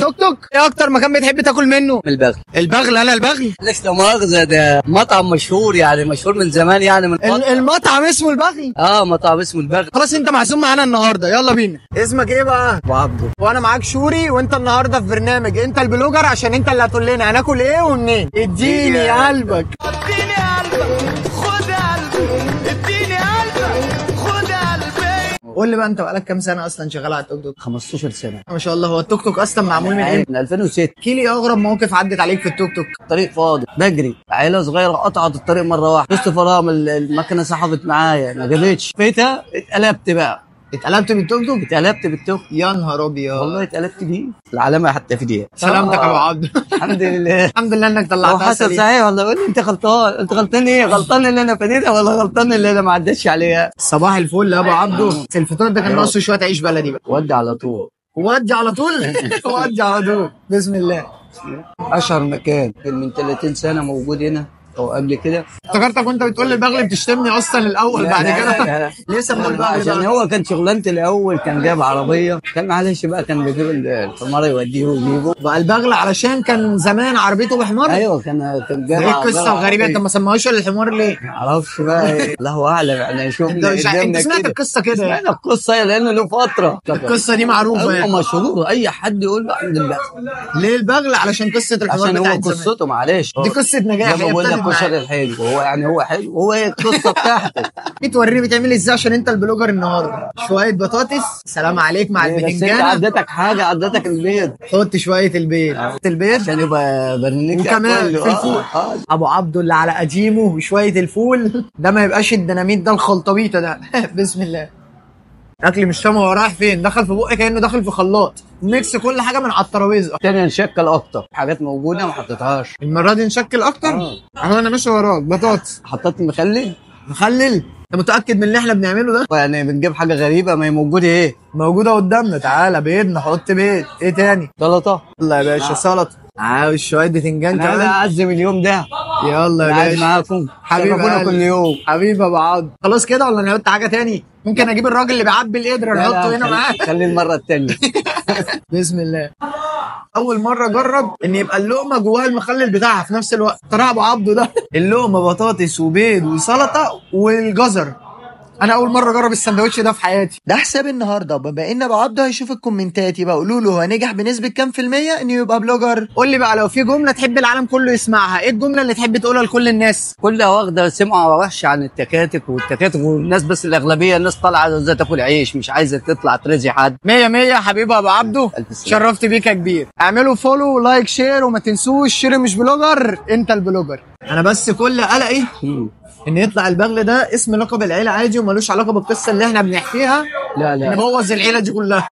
توك توك. ايه اكتر مكان بتحب تاكل منه؟ البغل. البغل؟ انا البغل ليش لا مؤاخذة، ده مطعم مشهور يعني، مشهور من زمان يعني، من المطعم اسمه البغل. مطعم اسمه البغل. خلاص انت معزوم معانا النهارده، يلا بينا. اسمك ايه بقى؟ ابو عبده. وانا معاك شوري، وانت النهارده في برنامج انت البلوجر، عشان انت اللي هتقول لنا هناكل ايه ومنين. اديني قلبك. اديني قلبك خد قلبي، اديني قلبك خد قلبي. قول لي بقى، انت بقالك كام سنه اصلا شغال على التوك توك؟ 15 سنة. ما شاء الله. هو التوك توك اصلا معمول من ايه؟ من 2006. احكي لي اغرب موقف عدت عليك في التوك توك. الطريق فاضي، بجري، عيلة صغيرة قطعت الطريق مرة واحدة، دوست فرامل، المكنة سحبت معايا ما جابتش، فيتها اتقلبت بقى. اتقلبت بالتوك توك؟ اتقلبت بالتوك. يا نهار ابيض. والله اتقلبت دي العلامة حتى في دي. سلامتك يا ابو عبد. الحمد لله. الحمد لله انك هو طلعتها حصل سليم. صحيح والله. قول لي انت غلطان. انت غلطان ايه؟ غلطان اللي انا فنيتها ولا غلطان اللي انا ما عدتش عليها؟ صباح الفل يا ابو عبده. الفطار ده كان ناقصه شويه عيش بلدي بقى. ودي على طول. ودي على طول. ودي على طول بسم الله. اشهر مكان من 30 سنه موجود هنا او قبل كده. افتكرتك وانت بتقول لي البغل بتشتمني اصلا الاول، بعد كده ليه سموه البغل؟ عشان هو كان شغلانتي الاول، كان جايب عربيه، كان معلش بقى، كان بيجيب الحمار يوديه ويجيبه بقى البغل علشان كان زمان عربيته بحمار. ايوه كان جايب. ايه القصه الغريبه؟ انت ما سموهاش الحمار ليه؟ ما اعرفش بقى ايه. الله اعلم يعني. شوف انت سمعت القصه كده؟ سمعت القصه لانه له فتره. القصه دي معروفه يعني. مشهور، اي حد يقول له عند البغل. ليه البغل؟ علشان قصه الحمار عشان هو بتاعت زمان. قصته معلش. دي قصه نجاح. زي ما بقول لك كشري الحلو، هو يعني هو حلو، هو ايه القصه بتاعته. توريني بتعمل ازاي عشان انت البلوجر النهارده. شويه بطاطس، سلام عليك، مع بس انت البتنجان. عدتك حاجه، عدتك البيض. حط شويه البيض. البيض عشان يبقى برنامج وكمان في الفول. ابو عبده اللي على قديمه وشويه الفول ده، ما يبقاش الديناميت ده، الخلطبيطه ده. بسم الله. اكل مش سامع هو رايح فين، دخل في بقي كانه داخل في خلاط، ميكس كل حاجه من على الترابيزه. تاني نشكل اكتر، حاجات موجوده ما حطيتهاش. المره دي نشكل اكتر. انا ماشي وراك. بطاطس حطيت مخلل. مخلل؟ انت متاكد من اللي احنا بنعمله ده؟ يعني بنجيب حاجه غريبه ما هي موجوده. ايه موجوده قدامنا. تعالى بيض، نحط بيض. ايه تاني؟ سلطه. يلا يا باشا سلطه. عاوز شويه بتنجان انا كمان. اعزم اليوم ده. يلا يا قاعد باشا معاكم حبيبي شرفونا كل يوم. حبيبي ابو عبد. خلاص كده ولا نحط حاجه تاني؟ ممكن اجيب الراجل اللي بيعبي القدره نحطه هنا معاه. خلي المره التانيه. بسم الله. اول مره اجرب ان يبقى اللقمه جواها المخلل بتاعها في نفس الوقت. اختراع ابو عبده ده. اللقمه بطاطس وبيض وسلطه والجزر. انا اول مره اجرب السندوتش ده في حياتي. ده حساب النهارده. بما ان ابو عبده هيشوف الكومنتات، يبقى قولوا له هو نجح بنسبه كام في الميه انه يبقى بلوجر. قول لي بقى، لو في جمله تحب العالم كله يسمعها، ايه الجمله اللي تحب تقولها لكل الناس؟ كلها واخده سمعه وحشه عن التكاتك والناس، بس الاغلبيه الناس طالعه عايزه تاكل عيش، مش عايزه تطلع ترازي حد. 100 100 حبيبي ابو عبده. شرفت بيك يا كبير. اعملوا فولو ولايك شير، وما تنسوش شير مش بلوجر انت البلوجر. انا بس كل قلقي ان يطلع البغل ده اسم لقب العيله عادي، ومالوش علاقه بالقصه اللي احنا بنحكيها. لا نبوظ العيله دي كلها.